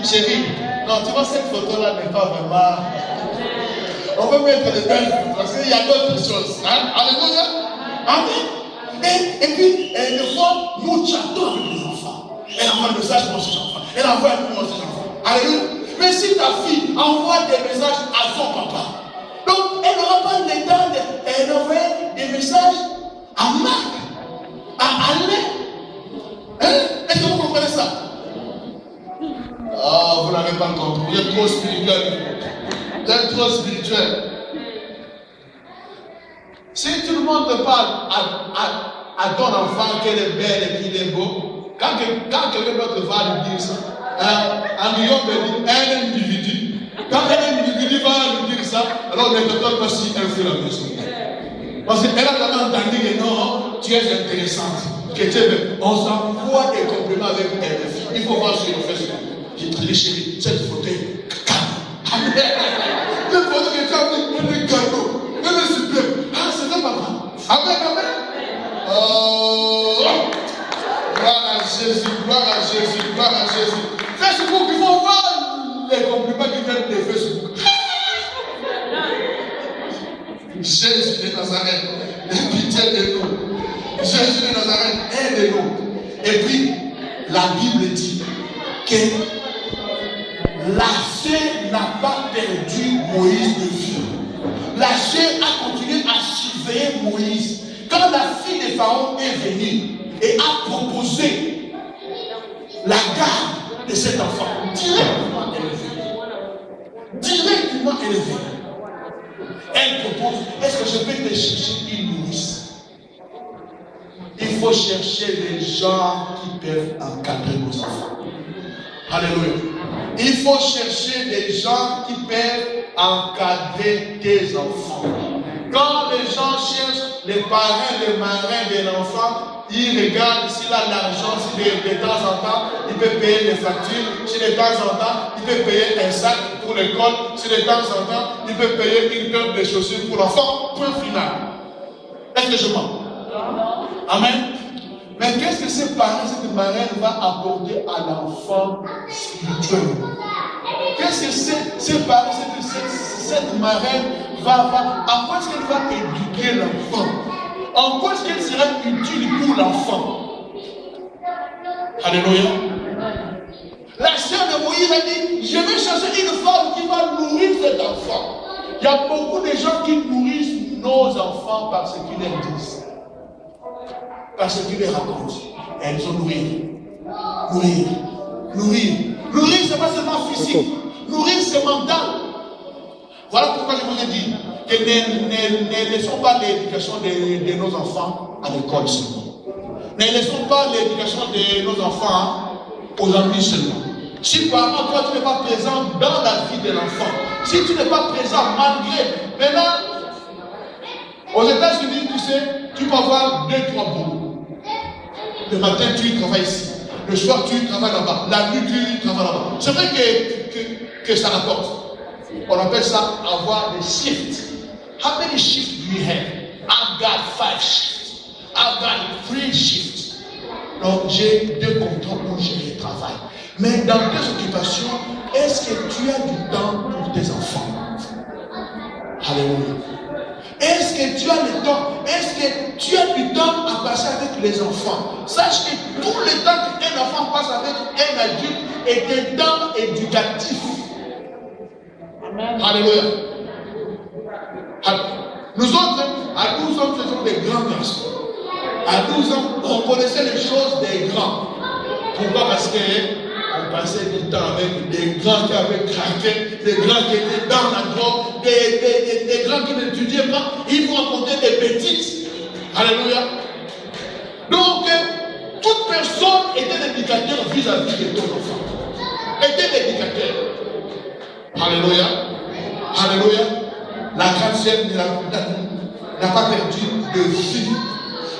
chérie, non, tu vois, cette photo-là n'est pas vraiment. On peut mettre des belles photos parce qu'il y a d'autres choses. Hein? Alléluia. Amen. Et puis, des fois, nous chattons avec les enfants. Elle envoie un message pour ses enfants. Elle envoie un message pour ses enfants. Alléluia. Mais si ta fille envoie des messages à son papa, donc elle n'aura pas le temps d'envoyer des messages à Marc, à Alain. Hein? Est-ce que vous comprenez ça? Ah, vous n'avez pas compris. Vous êtes trop spirituel. Vous êtes trop spirituel. Si tout le monde te parle à ton enfant qu'elle est belle et qu'il est beau, quand quelqu'un d'autre va lui dire ça, en Guillaume dit un individu. Quand un individu va lui dire ça, alors ne t'attends pas si elle fait la maison. Parce qu'elle a tellement entendu que non, tu es intéressante, que tu es belle. On s'envoie des compliments avec elle. Il faut voir sur le Facebook. J'ai dit, chérie, cette photo est cadeau. Cette photo que tu as mis, elle est cadeau. Elle est super. Ah, c'est vrai, papa. Amen, amen. Oh, gloire à Jésus, gloire à Jésus, gloire à Jésus. Facebook, il faut voir les compliments qui viennent de Facebook. Jésus de Nazareth, aie pitié de nous. Jésus de Nazareth, aide-nous. Et puis, la Bible dit que la fée n'a pas perdu Moïs de vue. La fée a continué à surveiller Moïse. Quand la fille de Pharaon est venue et a proposé la garde de cet enfant, directement élevé. Directement élevé. Elle propose, est-ce que je peux te chercher une nourrice? Il faut chercher les gens qui peuvent encadrer nos enfants. Alléluia. Il faut chercher des gens qui peuvent encadrer tes enfants. Quand les gens cherchent les parrains, les marrains de l'enfant, ils regardent s'il a l'argent, si de temps en temps, il peut payer les factures, si de temps en temps, il peut payer un sac pour l'école, si de temps en temps, il peut payer une paire de chaussures pour l'enfant. Point final. Est-ce que je mens? Amen. Mais qu'est-ce que ces parents, cette marraine va apporter à l'enfant spirituellement? Qu'est-ce que ces parents, cette marraine en quoi est-ce qu'elle va éduquer l'enfant? En quoi est-ce qu'elle sera utile pour l'enfant? Alléluia. La sœur de Moïse a dit, je vais chercher une femme qui va nourrir cet enfant. Il y a beaucoup de gens qui nourrissent nos enfants par ce qu'ils leur disent. Par ce qu'ils leur racontent. Elles ont nourri. Nourrir. Nourrir. Nourrir, ce n'est pas seulement physique. Nourrir, c'est mental. Voilà pourquoi je vous ai dit que ne laissons pas l'éducation de nos enfants à l'école seulement. Ne laissons pas l'éducation de nos enfants aux amis seulement. Si par exemple toi tu n'es pas présent dans la vie de l'enfant, si tu n'es pas présent malgré, maintenant, aux États-Unis, tu sais, tu peux avoir 2-3 boulots. Le matin tu travailles ici, le soir tu travailles là-bas, la nuit tu travailles là-bas. C'est vrai que ça rapporte. On appelle ça avoir des shifts. How many shifts do you have? I've got 5 shifts. I've got 3 shifts. Donc j'ai 2 contrats où je travaille. Mais dans tes occupations, est-ce que tu as du temps pour tes enfants? Alléluia. Est-ce que tu as le temps? Est-ce que tu as du temps à passer avec les enfants? Sache que tout le temps qu'un enfant passe avec un adulte est un temps éducatif. Amen. Alléluia. Nous autres, à 12 ans, nous étions des grands garçons. À 12 ans, on connaissait les choses des grands. Pourquoi? Parce qu'on passait du temps avec des grands qui avaient craqué, des grands qui étaient dans la drogue, des grands qui n'étudiaient pas. Ils vont raconter des bêtises. Alléluia. Donc, toute personne était éducateur vis-à-vis de ton enfant. Était éducateur. Alléluia. Alléluia. La grande sœur n'a pas perdu de vie.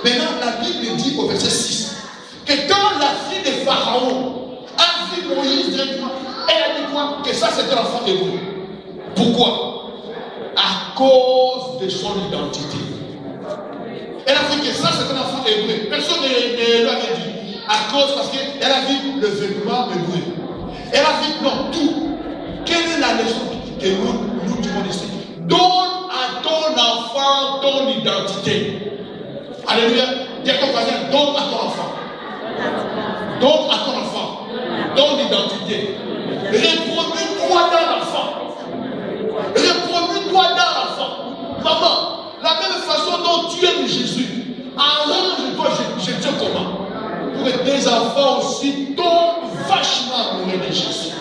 Maintenant, la Bible dit au verset 6 que quand la fille de Pharaon a vu Moïse directement, elle a dit quoi? Que ça c'était l'enfant hébreu. Pourquoi? À cause de son identité. Elle a dit que ça c'était l'enfant hébreu. Personne ne lui avait dit. À cause, parce qu'elle a vu le vêtement hébreu. Elle a dit non, tout. Quelle est la leçon que nous disons ici? Donne à ton enfant ton identité. Alléluia. Dis à ton voisin, donne à ton enfant. Donne à ton enfant ton identité. Reproduis-toi dans l'enfant. Reproduis-toi dans l'enfant. Maman, la même façon dont tu aimes Jésus, arrange-toi, je te comment. Pour que tes enfants aussi tombent vachement amoureux de Jésus.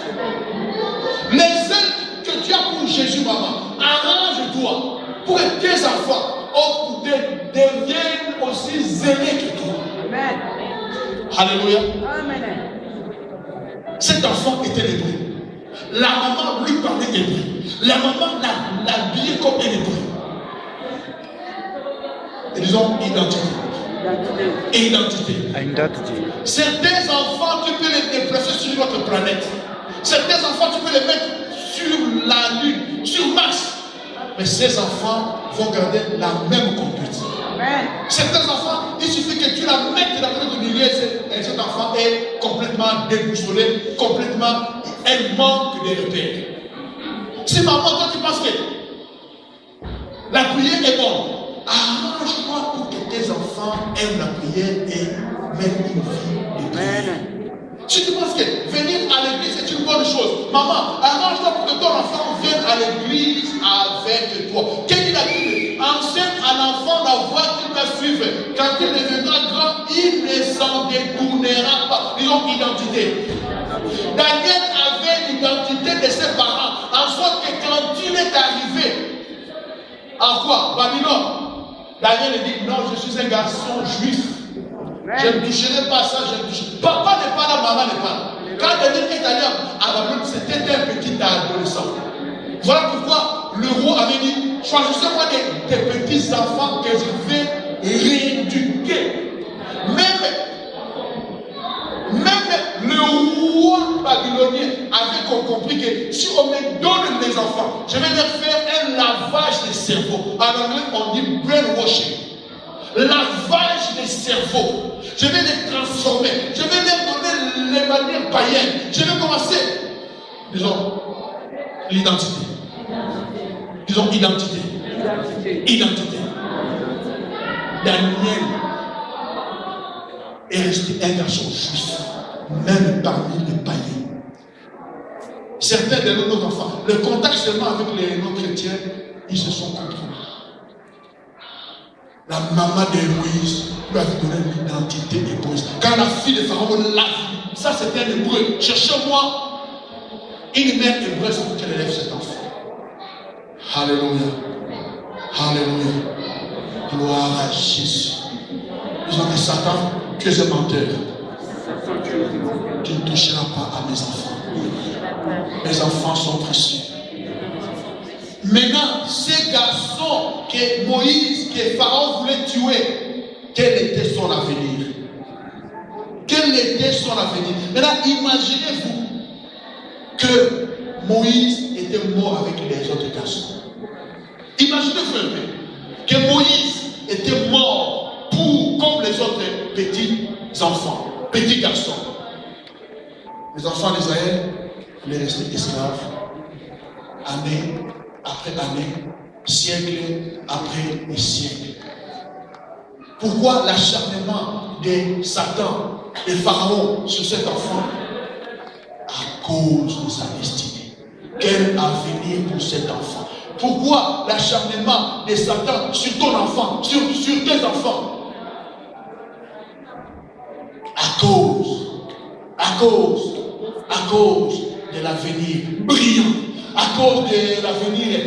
Les ailes que tu as pour Jésus, maman, arrange-toi pour que tes enfants deviennent aussi zélés que toi. Amen. Alléluia. Amen. Cet enfant était hébreu. La maman lui parlait hébreu. La maman l'habillait comme un hébreu. Et disons identité. Identité. Certains enfants, tu peux les déplacer sur notre planète. Certains enfants, tu peux les mettre sur la Lune, sur Mars. Mais ces enfants vont garder la même conduite. Certains enfants, il suffit que tu la mettes dans notre milieu et cet enfant est complètement déboussolé, complètement, elle manque de repères. Si maman, toi tu penses que la prière est bonne, arrange-toi pour que tes enfants aiment la prière et mènent une vie de prière. Si tu penses que venir à l'église c'est une bonne chose, maman, arrange-toi pour que ton enfant vienne à l'église avec toi. Quelle est la Bible? Enseigne à l'enfant la voie qu'il doit suivre. Quand il deviendra grand, il ne s'en détournera pas. Disons identité. Daniel avait l'identité de ses parents, en sorte que quand il est arrivé, en quoi? Babylone. Daniel dit non, je suis un garçon juif. Je ne toucherai pas ça, je ne toucherai pas. Papa n'est pas là, maman n'est pas là. Quand Daniel est allé à Babylone, c'était un petit adolescent. Voilà pourquoi le roi avait dit, choisissez-moi des petits enfants que je vais rééduquer. Même le roi babylonien avait compris que si on me donne des enfants, je vais leur faire un lavage de cerveau. En anglais, on dit brainwashing. Lavage des cerveaux. Je vais les transformer. Je vais leur donner les manières païennes. Je vais commencer. Disons, l'identité. Disons, identité. Identité. Daniel est resté un garçon juif, même parmi les païens. Certains de nos enfants, le contact seulement avec les non-chrétiens, ils se sont contrôlés. La maman de Moïse lui avait donné l'identité d'Hébreuise. Quand la fille de Pharaon l'a vu, ça c'était un hébreu. Cherchez-moi une mère hébreuse pour qu'elle élève cet enfant. Alléluia. Alléluia. Gloire à Jésus. Ils ont dit Satan, tu es un menteur. Tu ne toucheras pas à mes enfants. Mes enfants sont précieux. Maintenant, ces garçons que Moïse, que Pharaon voulait tuer, quel était son avenir? Quel était son avenir? Maintenant, imaginez-vous que Moïse était mort avec les autres garçons. Imaginez-vous un peu que Moïse était mort comme les autres petits enfants, petits garçons. Les enfants d'Israël, les restés esclaves, année après année, siècle après siècle. Pourquoi l'acharnement de Satan, de Pharaon sur cet enfant? À cause de sa destinée. Quel avenir pour cet enfant? Pourquoi l'acharnement de Satan sur ton enfant, sur tes enfants? À cause de l'avenir brillant, à cause de l'avenir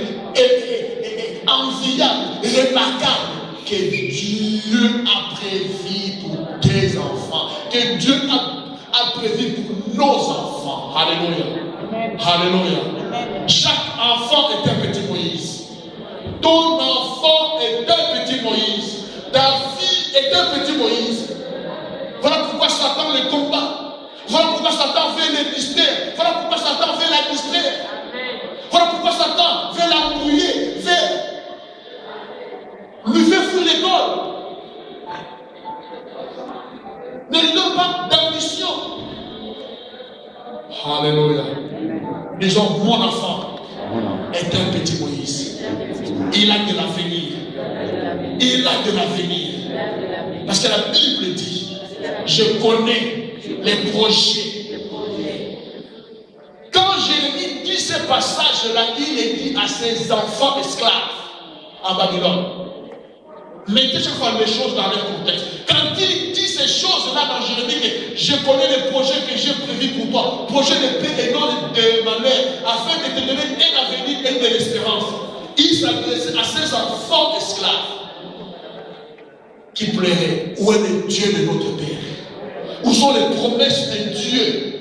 enviable, remarquable que Dieu a prévu pour tes enfants, que Dieu a prévu pour nos enfants. Alléluia. Alléluia. Chaque enfant est un petit Moïse. Ton enfant est un petit Moïse. Ta fille est un petit Moïse. Voilà pourquoi Satan les combat. Voilà pourquoi Satan veut les distraire. Voilà pourquoi Satan veut la distraire. Voilà pourquoi Satan veut la mouiller, lui fait fuir l'école. Ne lui donne pas d'ambition. Alléluia. Disons, mon enfant est un petit Moïse. Il a de l'avenir. Il a de l'avenir. Parce que la Bible dit, je connais les projets. Quand Jérémie dit ce passage-là, il est dit à ses enfants esclaves en Babylone. Mettez chaque fois les choses dans leur contexte. Quand il dit ces choses-là dans Jérémie, que je connais les projets que j'ai prévus pour toi, projets de paix et non de malheur, afin de te donner un avenir et de l'espérance. Il s'adressait à ses enfants esclaves qui pleuraient. Où est le Dieu de notre Père? Où sont les promesses de Dieu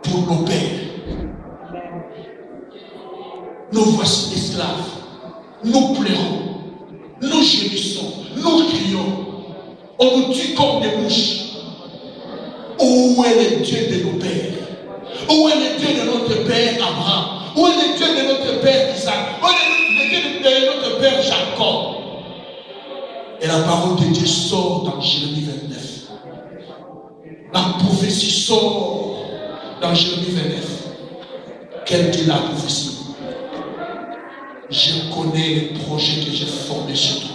pour nos pères? Nous voici esclaves. Nous pleurons. Nous gémissons. Nous crions. On nous tue comme des mouches. Où est le Dieu de nos pères? Où est le Dieu de notre père Abraham? Où est le Dieu de notre père Isaac? Où est le Dieu de notre père Jacob? Et la parole de Dieu sort dans Jérémie 29. La prophétie sort dans Jérémie 29. Quelle dit la prophétie? Je connais les projets que j'ai formés sur toi.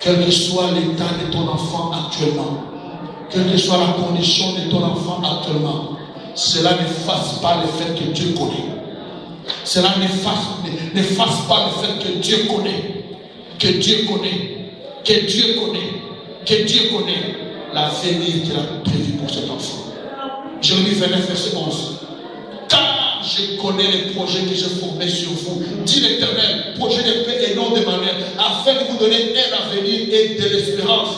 Quel que soit l'état de ton enfant actuellement, quelle que soit la condition de ton enfant actuellement, cela ne fasse pas le fait que Dieu connaît. Cela ne fasse pas le fait que Dieu connaît. Que Dieu connaît. Que Dieu connaît. Que Dieu connaît l'avenir qu'il a prévu pour cet enfant. Jérémie 29, verset 11. Car je connais les projets que j'ai formés sur vous, dit l'Éternel, projets de paix et non de malheur, afin de vous donner un avenir et de l'espérance.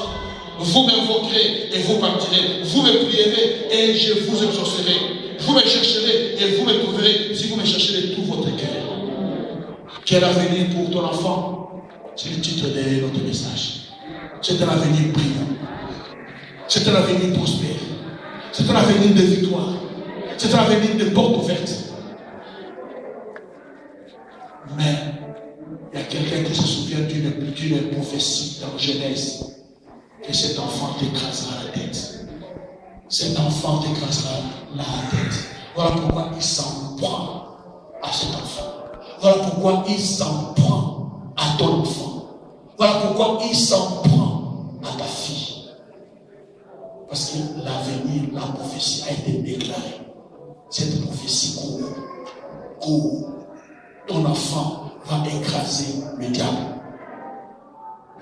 Vous m'invoquerez et vous partirez. Vous me prierez et je vous exaucerai. Vous me chercherez et vous me trouverez si vous me cherchez de tout votre cœur. Quel avenir pour ton enfant? C'est le titre de notre message. C'est un avenir brillant. C'est un avenir prospère. C'est un avenir de victoire. C'est un avenir de porte ouverte. Mais il y a quelqu'un qui se souvient d'une prophétie dans Genèse. Que cet enfant t'écrasera la tête. Cet enfant t'écrasera la tête. Voilà pourquoi il s'en prend à cet enfant. Voilà pourquoi il s'en prend à ton enfant. Voilà pourquoi il s'en prend à ta fille. Parce que l'avenir, la prophétie a été déclarée. Cette prophétie court. Ton enfant va écraser le diable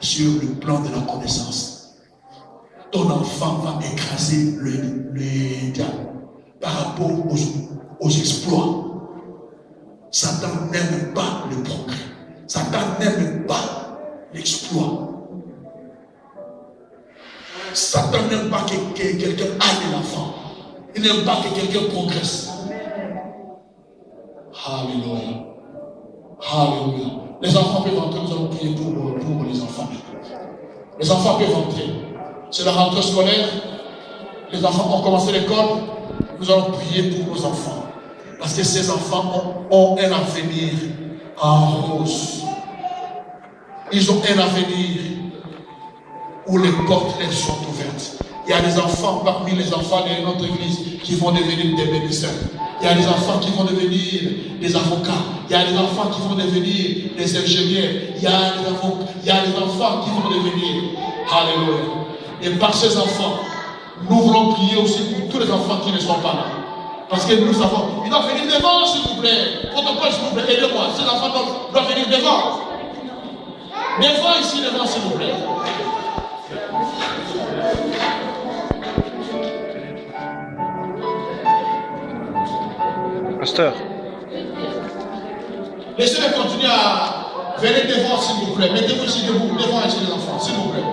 sur le plan de la connaissance. Ton enfant va écraser le diable par rapport aux exploits. Satan n'aime pas le progrès. Satan n'aime pas l'exploit. Satan n'aime pas que quelqu'un aille de l'enfant. Il n'aime pas que quelqu'un progresse. Alléluia. Alléluia. Les enfants peuvent entrer, nous allons prier pour les enfants. Les enfants peuvent entrer. C'est la rentrée scolaire. Les enfants ont commencé l'école. Nous allons prier pour nos enfants. Parce que ces enfants ont un avenir en rose. Ils ont un avenir où les portes leur sont ouvertes. Il y a des enfants parmi les enfants de notre église qui vont devenir des médecins. Il y a des enfants qui vont devenir des avocats. Il y a des enfants qui vont devenir des ingénieurs. Il y a des enfants qui vont devenir. Alléluia. Et par ces enfants, nous voulons prier aussi pour tous les enfants qui ne sont pas là. Parce que nous savons, ils doivent venir devant, s'il vous plaît. Protocole, s'il vous plaît, aidez-moi. Ces enfants doivent venir devant. Devant ici, devant, s'il vous plaît. Pasteur. Laissez-les continuer à venir devant, s'il vous plaît. Mettez-vous ici debout, devant ici les enfants, s'il vous plaît.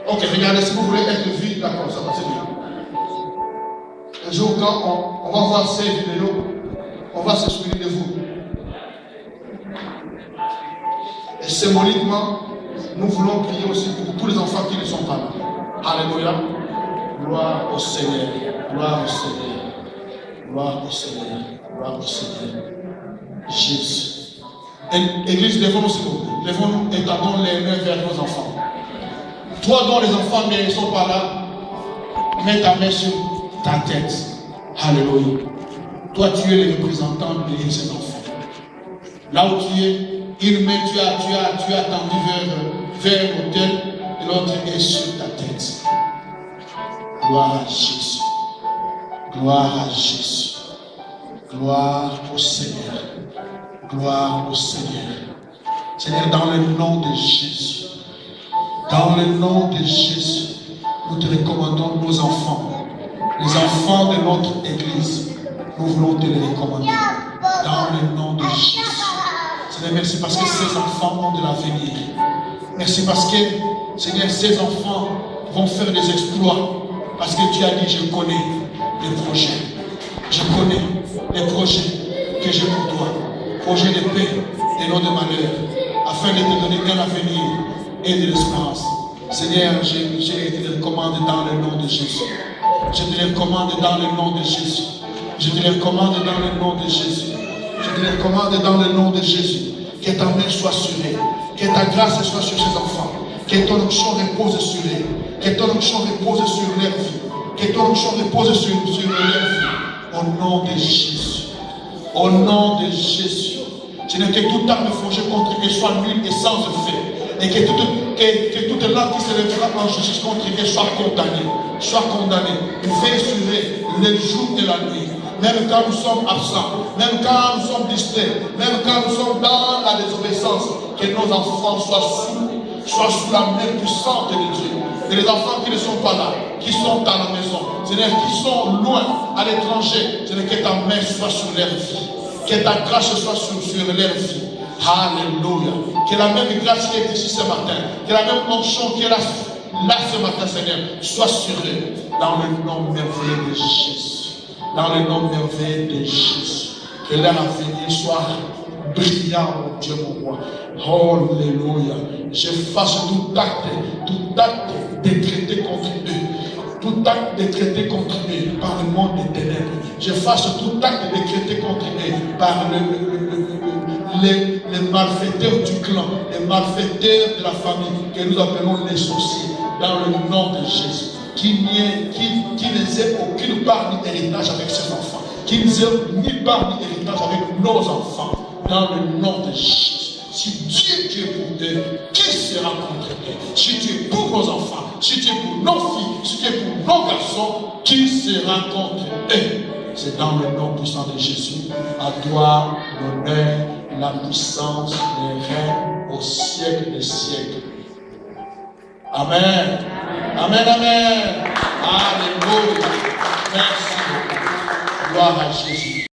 Ok, regardez, si vous voulez être vu, d'accord, ça va, c'est bien. Un jour, quand on va voir ces vidéos, on va se souvenir de vous. Et symboliquement, nous voulons prier aussi pour tous les enfants qui ne sont pas là. Alléluia. Gloire au Seigneur. Gloire au Seigneur. Gloire au Seigneur. Gloire au Seigneur. Jésus. Église, levons-nous s'il vous plaît. Levons-nous et tendons les mains vers nos enfants. Toi dont les enfants ne sont pas là, mets ta main sur ta tête. Alléluia. Toi, tu es le représentant de ces enfants. Là où tu es, une main, tu as tendu vers l'autel et l'autre est sur ta tête. Gloire à Jésus. Gloire à Jésus. Gloire au Seigneur. Gloire au Seigneur. Seigneur, dans le nom de Jésus. Dans le nom de Jésus, nous te recommandons nos enfants. Les enfants de notre Église. Nous voulons te les recommander. Dans le nom de Jésus. Seigneur, merci parce que ces enfants ont de l'avenir. Merci parce que, Seigneur, ces enfants vont faire des exploits. Parce que tu as dit, je connais les projets. Je connais les projets que j'ai pour toi. Projets de paix et non de malheur. Afin de te donner un avenir et de l'espérance. Seigneur, je te les recommande dans le nom de Jésus. Je te les recommande dans le nom de Jésus. Je te les recommande dans le nom de Jésus. Je te les recommande dans le nom de Jésus. Que ta main soit sur eux. Que ta grâce soit sur ces enfants. Que ton onction repose sur eux. Que ton onction repose sur leur vie. Que ton onction repose sur leur vie. Au nom de Jésus. Au nom de Jésus. Seigneur, que toute arme forgée contre eux soit nulle et sans effet. Et que toute langue qui se lèvera en justice contre eux soit condamnée. Soit condamnée. Veille sur eux le jour et la nuit. Même quand nous sommes absents, même quand nous sommes distraits, même quand nous sommes dans la désobéissance, que nos enfants soient sous la main puissante de Dieu. Et les enfants qui ne sont pas là, qui sont à la maison, c'est-à-dire qui sont loin, à l'étranger, c'est-à-dire que ta main soit sur leur vie, que ta grâce soit sur leur vie. Alléluia. Que la même grâce qui est ici ce matin, que la même onction qui est là ce matin, Seigneur, soit sur eux, dans le nom merveilleux de Jésus. Dans le nom merveilleux de Jésus. Que leur avenir soit brillant, mon Dieu, mon roi. Alléluia. J'efface tout acte décrété contre eux. Tout acte décrété contre eux par le monde des ténèbres. J'efface tout acte décrété contre eux par les malfaiteurs du clan, les malfaiteurs de la famille, que nous appelons les sorciers, dans le nom de Jésus. Qui n'ait aucune part ni héritage avec ses enfants. Qui n'ait ni part ni héritage avec nos enfants. Dans le nom de Jésus. Si Dieu est pour eux, qui sera contre eux? Si tu es pour nos enfants, si tu es pour nos filles, si tu es pour nos garçons, qui sera contre eux? C'est dans le nom puissant de Jésus. À toi l'honneur, la puissance, les règnes au siècle des siècles. Amen. Amen, amen. Alléluia. Merci. Gloire à Jésus.